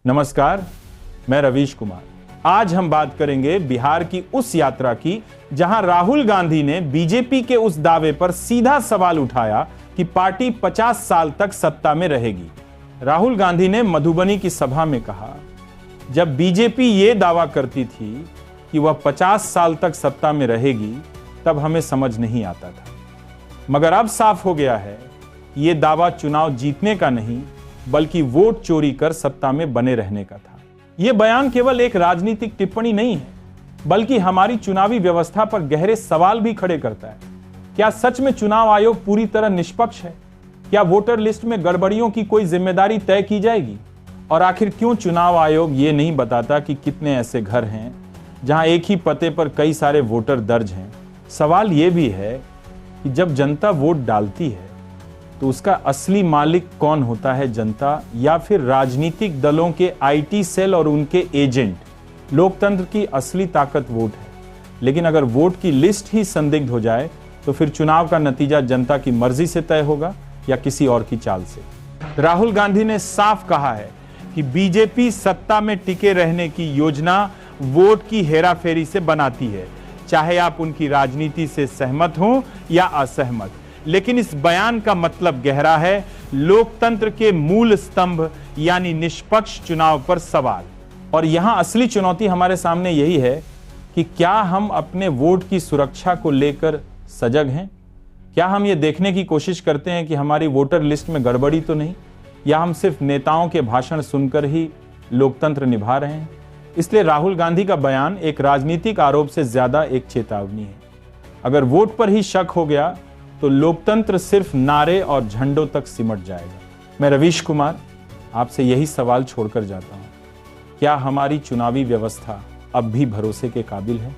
नमस्कार, मैं रवीश कुमार। आज हम बात करेंगे बिहार की उस यात्रा की जहां राहुल गांधी ने बीजेपी के उस दावे पर सीधा सवाल उठाया कि पार्टी 50 साल तक सत्ता में रहेगी। राहुल गांधी ने मधुबनी की सभा में कहा, जब बीजेपी ये दावा करती थी कि वह 50 साल तक सत्ता में रहेगी, तब हमें समझ नहीं आता था, मगर अब साफ हो गया है कि ये दावा चुनाव जीतने का नहीं बल्कि वोट चोरी कर सत्ता में बने रहने का था। यह बयान केवल एक राजनीतिक टिप्पणी नहीं है, बल्कि हमारी चुनावी व्यवस्था पर गहरे सवाल भी खड़े करता है। क्या सच में चुनाव आयोग पूरी तरह निष्पक्ष है? क्या वोटर लिस्ट में गड़बड़ियों की कोई जिम्मेदारी तय की जाएगी? और आखिर क्यों चुनाव आयोग ये नहीं बताता कि कितने ऐसे घर हैं जहां एक ही पते पर कई सारे वोटर दर्ज हैं? सवाल यह भी है कि जब जनता वोट डालती है तो उसका असली मालिक कौन होता है, जनता या फिर राजनीतिक दलों के आईटी सेल और उनके एजेंट? लोकतंत्र की असली ताकत वोट है, लेकिन अगर वोट की लिस्ट ही संदिग्ध हो जाए तो फिर चुनाव का नतीजा जनता की मर्जी से तय होगा या किसी और की चाल से। राहुल गांधी ने साफ कहा है कि बीजेपी सत्ता में टिके रहने की योजना वोट की हेराफेरी से बनाती है, चाहे आप उनकी राजनीति से सहमत हों या असहमत। लेकिन इस बयान का मतलब गहरा है, लोकतंत्र के मूल स्तंभ यानी निष्पक्ष चुनाव पर सवाल। और यहां असली चुनौती हमारे सामने यही है कि क्या हम अपने वोट की सुरक्षा को लेकर सजग हैं? क्या हम ये देखने की कोशिश करते हैं कि हमारी वोटर लिस्ट में गड़बड़ी तो नहीं, या हम सिर्फ नेताओं के भाषण सुनकर ही लोकतंत्र निभा रहे हैं? इसलिए राहुल गांधी का बयान एक राजनीतिक आरोप से ज्यादा एक चेतावनी है। अगर वोट पर ही शक हो गया तो लोकतंत्र सिर्फ नारे और झंडों तक सिमट जाएगा। मैं रवीश कुमार आपसे यही सवाल छोड़कर जाता हूं, क्या हमारी चुनावी व्यवस्था अब भी भरोसे के काबिल है,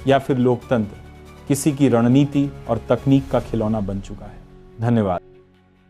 या फिर लोकतंत्र किसी की रणनीति और तकनीक का खिलौना बन चुका है? धन्यवाद।